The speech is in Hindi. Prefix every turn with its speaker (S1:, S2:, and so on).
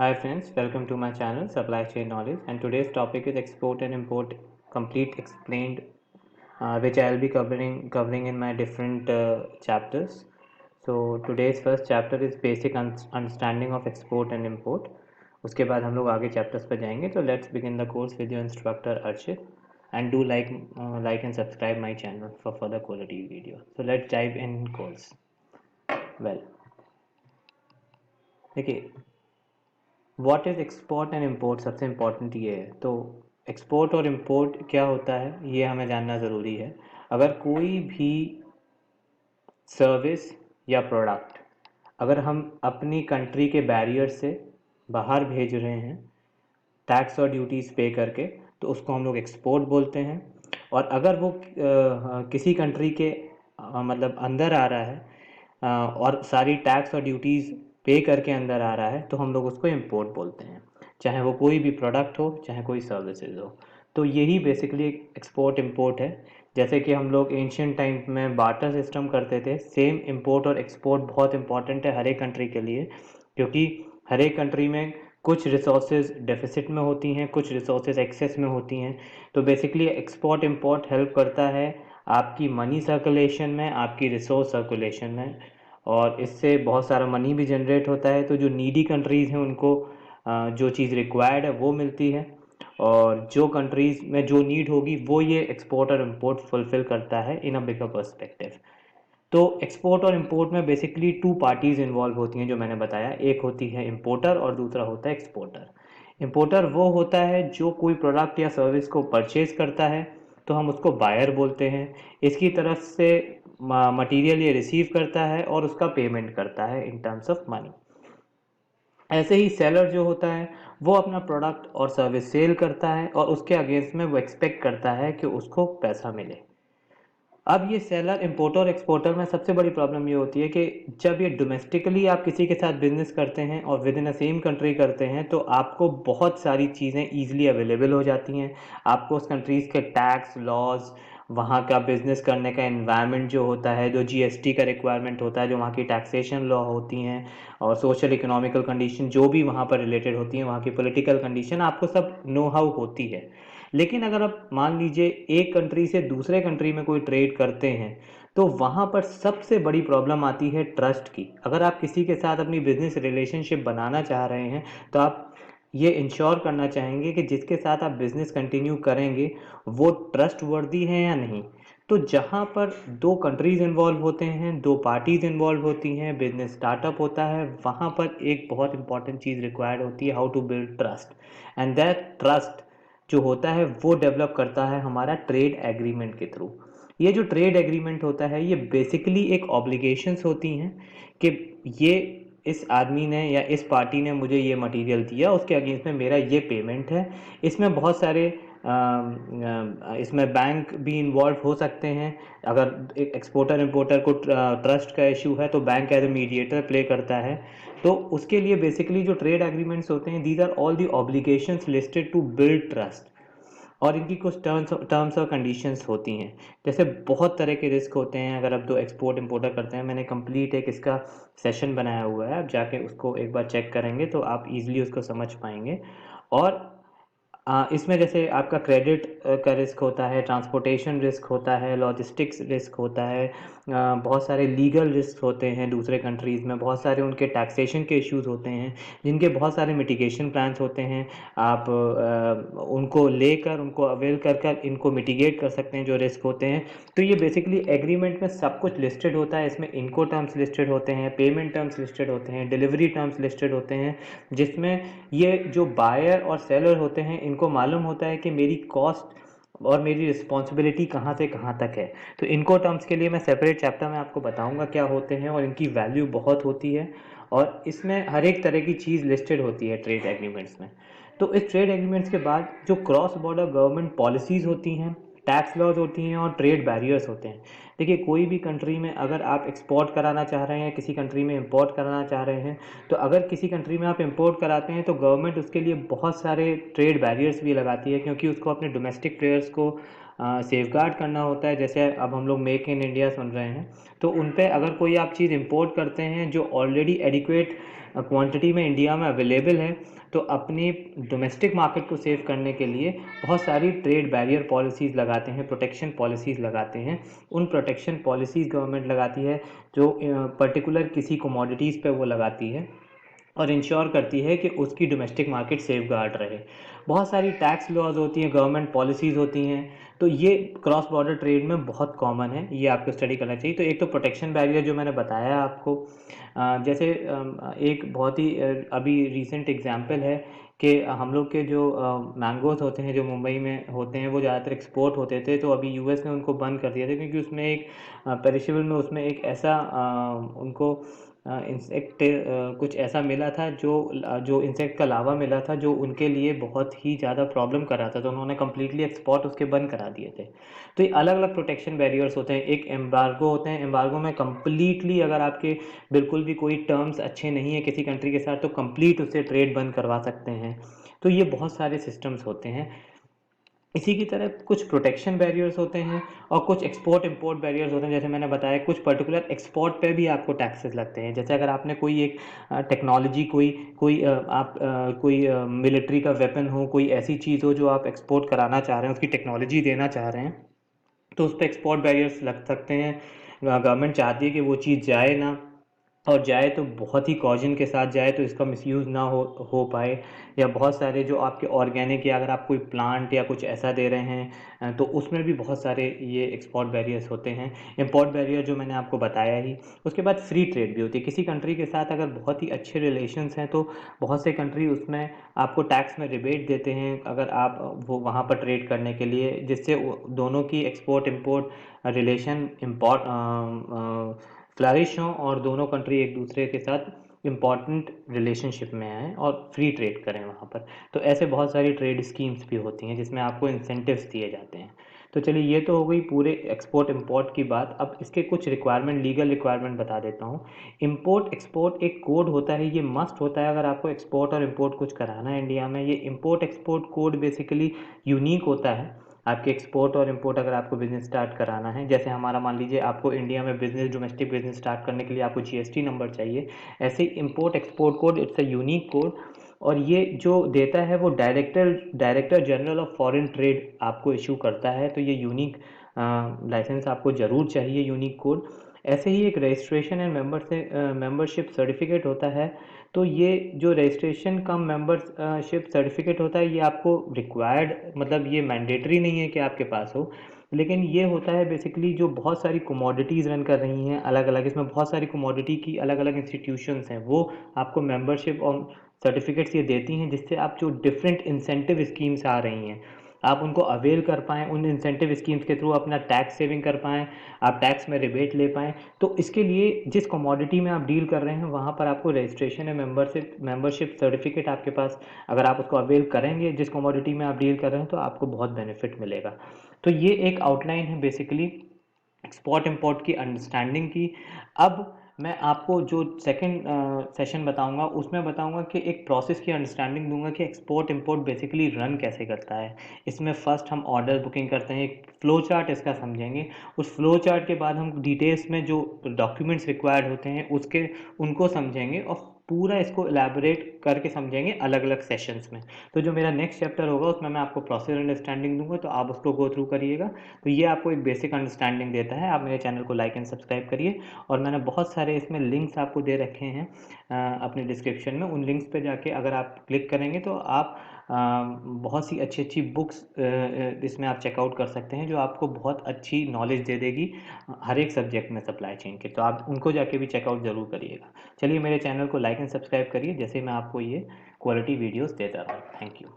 S1: Hi friends, welcome to my channel Supply Chain Knowledge, and today's topic is export and import complete explained, which I'll be covering in my different chapters. So today's first chapter is basic understanding of export and import. उसके बाद हम लोग आगे chapters पर जाएंगे. So let's begin the course with your instructor Arshit, and do like and subscribe my channel for further quality video. So let's dive in course. Well, देखिए what is export and import सबसे इम्पोर्टेंट ये है. तो एक्सपोर्ट और इम्पोर्ट क्या होता है ये हमें जानना ज़रूरी है. अगर कोई भी सर्विस या प्रोडक्ट अगर हम अपनी कंट्री के बैरियर से बाहर भेज रहे हैं टैक्स और ड्यूटीज़ पे करके, तो उसको हम लोग एक्सपोर्ट बोलते हैं. और अगर वो किसी कंट्री के मतलब अंदर आ रहा है और सारी टैक्स और ड्यूटीज़ पे करके अंदर आ रहा है, तो हम लोग उसको इम्पोर्ट बोलते हैं, चाहे वो कोई भी प्रोडक्ट हो चाहे कोई सर्विसेज हो. तो यही बेसिकली एक्सपोर्ट इम्पोर्ट है. जैसे कि हम लोग एंशियंट टाइम में बार्टर सिस्टम करते थे, सेम इम्पोर्ट और एक्सपोर्ट बहुत इंपॉर्टेंट है हर एक कंट्री के लिए, क्योंकि हर एक कंट्री में कुछ रिसोर्सेज डेफिसिट में होती हैं, कुछ रिसोर्सेज एक्सेस में होती हैं. तो बेसिकली एक्सपोर्ट इम्पोर्ट हेल्प करता है आपकी मनी सर्कुलेशन में, आपकी रिसोर्स सर्कुलेशन में, और इससे बहुत सारा मनी भी जनरेट होता है. तो जो नीडी कंट्रीज़ हैं उनको जो चीज़ रिक्वायर्ड है वो मिलती है, और जो कंट्रीज़ में जो नीड होगी वो ये एक्सपोर्ट और इम्पोर्ट फुलफ़िल करता है इन अ बिगर पर्सपेक्टिव. तो एक्सपोर्ट और इम्पोर्ट में बेसिकली टू पार्टीज़ इन्वॉल्व होती हैं जो मैंने बताया. एक होती है इम्पोर्टर और दूसरा होता है एक्सपोर्टर. इम्पोर्टर वो होता है जो कोई प्रोडक्ट या सर्विस को परचेज करता है, तो हम उसको बायर बोलते हैं. इसकी तरफ से मटेरियल ये रिसीव करता है और उसका पेमेंट करता है इन टर्म्स ऑफ मनी. ऐसे ही सेलर जो होता है वो अपना प्रोडक्ट और सर्विस सेल करता है और उसके अगेंस्ट में वो एक्सपेक्ट करता है कि उसको पैसा मिले. अब ये सेलर इंपोर्टर और एक्सपोर्टर में सबसे बड़ी प्रॉब्लम ये होती है कि जब ये डोमेस्टिकली आप किसी के साथ बिजनेस करते हैं और with in a same country करते हैं, तो आपको बहुत सारी चीज़ें ईजिली अवेलेबल हो जाती हैं. आपको उस कंट्रीज़ के टैक्स लॉज, वहाँ का बिजनेस करने का एनवायरनमेंट जो होता है, जो जीएसटी का रिक्वायरमेंट होता है, जो वहाँ की टैक्सेशन लॉ होती हैं, और सोशल इकोनॉमिकल कंडीशन जो भी वहाँ पर रिलेटेड होती हैं, वहाँ की पॉलिटिकल कंडीशन, आपको सब नो हाउ होती है. लेकिन अगर आप मान लीजिए एक कंट्री से दूसरे कंट्री में कोई ट्रेड करते हैं, तो वहाँ पर सबसे बड़ी प्रॉब्लम आती है ट्रस्ट की. अगर आप किसी के साथ अपनी बिजनेस रिलेशनशिप बनाना चाह रहे हैं, तो आप ये इंश्योर करना चाहेंगे कि जिसके साथ आप बिजनेस कंटिन्यू करेंगे वो ट्रस्ट वर्दी है या नहीं. तो जहाँ पर दो कंट्रीज़ इन्वॉल्व होते हैं, दो पार्टीज़ इन्वॉल्व होती हैं, बिजनेस स्टार्टअप होता है, वहाँ पर एक बहुत इंपॉर्टेंट चीज़ रिक्वायर्ड होती है, how to build trust. And that trust जो होता है वो डेवलप करता है हमारा ट्रेड एग्रीमेंट के थ्रू. ये जो ट्रेड एग्रीमेंट होता है ये बेसिकली एक ऑब्लिगेशंस होती हैं कि ये इस आदमी ने या इस पार्टी ने मुझे ये मटेरियल दिया, उसके अगेंस्ट में मेरा ये पेमेंट है. इसमें बहुत सारे इसमें बैंक भी इन्वॉल्व हो सकते हैं. अगर एक एक्सपोर्टर इंपोर्टर को ट्रस्ट का इशू है तो bank as a mediator play करता है. तो उसके लिए बेसिकली जो ट्रेड एग्रीमेंट्स होते हैं, these are all the obligations listed to build trust. और इनकी कुछ टर्म्स और कंडीशंस होती हैं. जैसे बहुत तरह के रिस्क होते हैं अगर आप दो एक्सपोर्ट इंपोर्टर करते हैं. मैंने कंप्लीट एक इसका सेशन बनाया हुआ है, आप जाके उसको एक बार चेक करेंगे तो आप इजीली उसको समझ पाएंगे. और इसमें जैसे आपका क्रेडिट का रिस्क होता है, ट्रांसपोर्टेशन रिस्क होता है, लॉजिस्टिक्स रिस्क होता है, बहुत सारे लीगल रिस्क होते हैं दूसरे कंट्रीज़ में, बहुत सारे उनके टैक्सेशन के इश्यूज होते हैं जिनके बहुत सारे मिटिगेशन प्लान्स होते हैं. आप उनको लेकर उनको अवेल कर कर इनको मिटिगेट कर सकते हैं जो रिस्क होते हैं. तो ये बेसिकली एग्रीमेंट में सब कुछ लिस्टेड होता है. इसमें इनको टर्म्स लिस्टेड होते हैं, पेमेंट टर्म्स लिस्टेड होते हैं, डिलीवरी टर्म्स लिस्टेड होते हैं, जिसमें ये जो बायर और सेलर होते हैं इनको मालूम होता है कि मेरी कॉस्ट और मेरी रिस्पॉन्सिबिलिटी कहाँ से कहाँ तक है. तो इनको टर्म्स के लिए मैं सेपरेट चैप्टर में आपको बताऊंगा क्या होते हैं, और इनकी वैल्यू बहुत होती है, और इसमें हर एक तरह की चीज़ लिस्टेड होती है ट्रेड एग्रीमेंट्स में. तो इस ट्रेड एग्रीमेंट्स के बाद जो क्रॉस बॉर्डर गवर्नमेंट पॉलिसीज़ होती हैं, टैक्स लॉज होती हैं और ट्रेड बैरियर्स होते हैं. देखिए कोई भी कंट्री में अगर आप एक्सपोर्ट कराना चाह रहे हैं, किसी कंट्री में इंपोर्ट कराना चाह रहे हैं, तो अगर किसी कंट्री में आप इंपोर्ट कराते हैं तो गवर्नमेंट उसके लिए बहुत सारे ट्रेड बैरियर्स भी लगाती है, क्योंकि उसको अपने डोमेस्टिक प्लेयर्स को सेफगार्ड करना होता है। जैसे अब हम लोग मेक इन इंडिया सुन रहे हैं, तो उन पे अगर कोई आप चीज़ इंपोर्ट करते हैं जो ऑलरेडी एडिक्वेट क्वांटिटी में इंडिया में अवेलेबल है, तो अपनी डोमेस्टिक मार्केट को सेव करने के लिए बहुत सारी ट्रेड बैरियर पॉलिसीज़ लगाते हैं, प्रोटेक्शन पॉलिसीज़ लगाते हैं। उन प्रोटेक्शन पॉलिसीज़ गवर्नमेंट लगाती है जो पर्टिकुलर किसी कमोडिटीज़ पे वो लगाती है और इंश्योर करती है कि उसकी डोमेस्टिक मार्केट सेफ गार्ड रहे। बहुत सारी टैक्स लॉज होती हैं, गवर्नमेंट पॉलिसीज़ होती हैं, तो ये क्रॉस बॉर्डर ट्रेड में बहुत कॉमन है, ये आपको स्टडी करना चाहिए। तो एक तो प्रोटेक्शन बैरियर जो मैंने बताया आपको, जैसे एक बहुत ही अभी रिसेंट एग्जांपल है कि हम लोग के जो मैंगोज़ होते हैं जो मुंबई में होते हैं वो ज़्यादातर एक्सपोर्ट होते थे, तो अभी यूएस ने उनको बंद कर दिया था, क्योंकि उसमें एक पेरिशेबल में उसमें एक ऐसा उनको इंसेक्ट कुछ ऐसा मिला था जो इंसेक्ट का लावा मिला था, जो उनके लिए बहुत ही ज़्यादा प्रॉब्लम कर रहा था, तो उन्होंने कम्प्लीटली एक्सपोर्ट उसके बंद करा दिए थे। तो ये अलग अलग प्रोटेक्शन बैरियर्स होते हैं। एक एम्बार्गो होते हैं, एम्बार्गो में कम्प्लीटली अगर आपके बिल्कुल भी कोई टर्म्स अच्छे नहीं है किसी कंट्री के साथ, तो कंप्लीट उससे ट्रेड बंद करवा सकते हैं। तो ये बहुत सारे सिस्टम्स होते हैं। इसी की तरह कुछ प्रोटेक्शन बैरियर्स होते हैं और कुछ एक्सपोर्ट इंपोर्ट बैरियर्स होते हैं। जैसे मैंने बताया, कुछ पर्टिकुलर एक्सपोर्ट पे भी आपको टैक्सेस लगते हैं। जैसे अगर आपने कोई एक टेक्नोलॉजी कोई कोई आप कोई मिलिट्री का वेपन हो, कोई ऐसी चीज़ हो जो आप एक्सपोर्ट कराना चाह रहे हैं, उसकी टेक्नोलॉजी देना चाह रहे हैं, तो उस पर एक्सपोर्ट बैरियर्स लग सकते हैं। गवर्नमेंट चाहती है कि वो चीज़ जाए ना, और जाए तो बहुत ही कॉजन के साथ जाए, तो इसका मिसयूज़ ना हो पाए। या बहुत सारे जो आपके ऑर्गेनिक, या अगर आप कोई प्लांट या कुछ ऐसा दे रहे हैं, तो उसमें भी बहुत सारे ये एक्सपोर्ट बैरियर्स होते हैं। इंपोर्ट बैरियर जो मैंने आपको बताया ही। उसके बाद फ्री ट्रेड भी होती है। किसी कंट्री के साथ अगर बहुत ही अच्छे रिलेशंस हैं, तो बहुत से कंट्री उसमें आपको टैक्स में रिबेट देते हैं अगर आप वो वहाँ पर ट्रेड करने के लिए, जिससे दोनों की एक्सपोर्ट इंपोर्ट रिलेशन फ्लरिश हों और दोनों कंट्री एक दूसरे के साथ इम्पॉर्टेंट रिलेशनशिप में आएँ और फ्री ट्रेड करें वहाँ पर। तो ऐसे बहुत सारी ट्रेड स्कीम्स भी होती हैं जिसमें आपको इंसेंटिव्स दिए जाते हैं। तो चलिए, ये तो हो गई पूरे एक्सपोर्ट इंपोर्ट की बात। अब इसके कुछ रिक्वायरमेंट, लीगल रिक्वायरमेंट बता देता हूँ। इंपोर्ट एक्सपोर्ट एक कोड होता है, ये मस्ट होता है अगर आपको एक्सपोर्ट और इंपोर्ट कुछ कराना है इंडिया में। ये import export code basically unique होता है आपके एक्सपोर्ट और इंपोर्ट अगर आपको बिजनेस स्टार्ट कराना है। जैसे हमारा मान लीजिए आपको इंडिया में बिजनेस, डोमेस्टिक बिजनेस स्टार्ट करने के लिए आपको जीएसटी नंबर चाहिए, ऐसे ही import export code, it's a unique code. और ये जो देता है वो director general of foreign trade आपको इशू करता है। तो ये यूनिक लाइसेंस आपको ज़रूर चाहिए, यूनिक कोड। ऐसे ही एक रजिस्ट्रेशन एंड मेंबरशिप सर्टिफिकेट होता है। तो ये जो रजिस्ट्रेशन कम मेंबरशिप सर्टिफिकेट होता है, ये आपको रिक्वायर्ड, मतलब ये मैंडेटरी नहीं है कि आपके पास हो, लेकिन ये होता है बेसिकली जो बहुत सारी कमोडिटीज़ रन कर रही हैं अलग अलग, इसमें बहुत सारी कमोडिटी की अलग अलग इंस्टीट्यूशंस हैं, वो आपको मेंबरशिप और सर्टिफिकेट्स ये देती हैं, जिससे आप जो डिफरेंट इंसेंटिव स्कीम्स आ रही हैं आप उनको अवेल कर पाएँ, उन इंसेंटिव स्कीम्स के थ्रू अपना टैक्स सेविंग कर पाएँ, आप टैक्स में रिबेट ले पाएँ। तो इसके लिए जिस कमोडिटी में आप डील कर रहे हैं वहाँ पर आपको रजिस्ट्रेशन या मेंबरशिप सर्टिफिकेट आपके पास, अगर आप उसको अवेल करेंगे जिस कमोडिटी में आप डील कर रहे हैं, तो आपको बहुत बेनिफिट मिलेगा। तो ये एक आउटलाइन है बेसिकली एक्सपोर्ट इंपोर्ट की अंडरस्टैंडिंग की। अब मैं आपको जो सेकंड सेशन बताऊंगा उसमें बताऊंगा कि एक प्रोसेस की अंडरस्टैंडिंग दूंगा कि एक्सपोर्ट इंपोर्ट बेसिकली रन कैसे करता है। इसमें फर्स्ट हम ऑर्डर बुकिंग करते हैं, एक फ्लो चार्ट इसका समझेंगे। उस फ्लो चार्ट के बाद हम डिटेल्स में जो डॉक्यूमेंट्स रिक्वायर्ड होते हैं उसके उनको समझेंगे, और पूरा इसको एलैबोरेट करके समझेंगे अलग अलग सेशंस में। तो जो मेरा नेक्स्ट चैप्टर होगा उसमें मैं आपको प्रोसेस अंडरस्टैंडिंग दूंगा, तो आप उसको गो थ्रू करिएगा। तो ये आपको एक बेसिक अंडरस्टैंडिंग देता है। आप मेरे चैनल को लाइक एंड सब्सक्राइब करिए, और मैंने बहुत सारे इसमें लिंक्स आपको दे रखे हैं अपने डिस्क्रिप्शन में। उन लिंक्स पे जाके अगर आप क्लिक करेंगे तो आप बहुत सी अच्छी अच्छी बुक्स इसमें आप चेकआउट कर सकते हैं, जो आपको बहुत अच्छी नॉलेज दे देगी हर एक सब्जेक्ट में सप्लाई चेन के। तो आप उनको जाके भी चेकआउट ज़रूर करिएगा। चलिए, मेरे चैनल को लाइक एंड सब्सक्राइब करिए, जैसे मैं आपको ये क्वालिटी वीडियोस देता रहूँ। Thank you.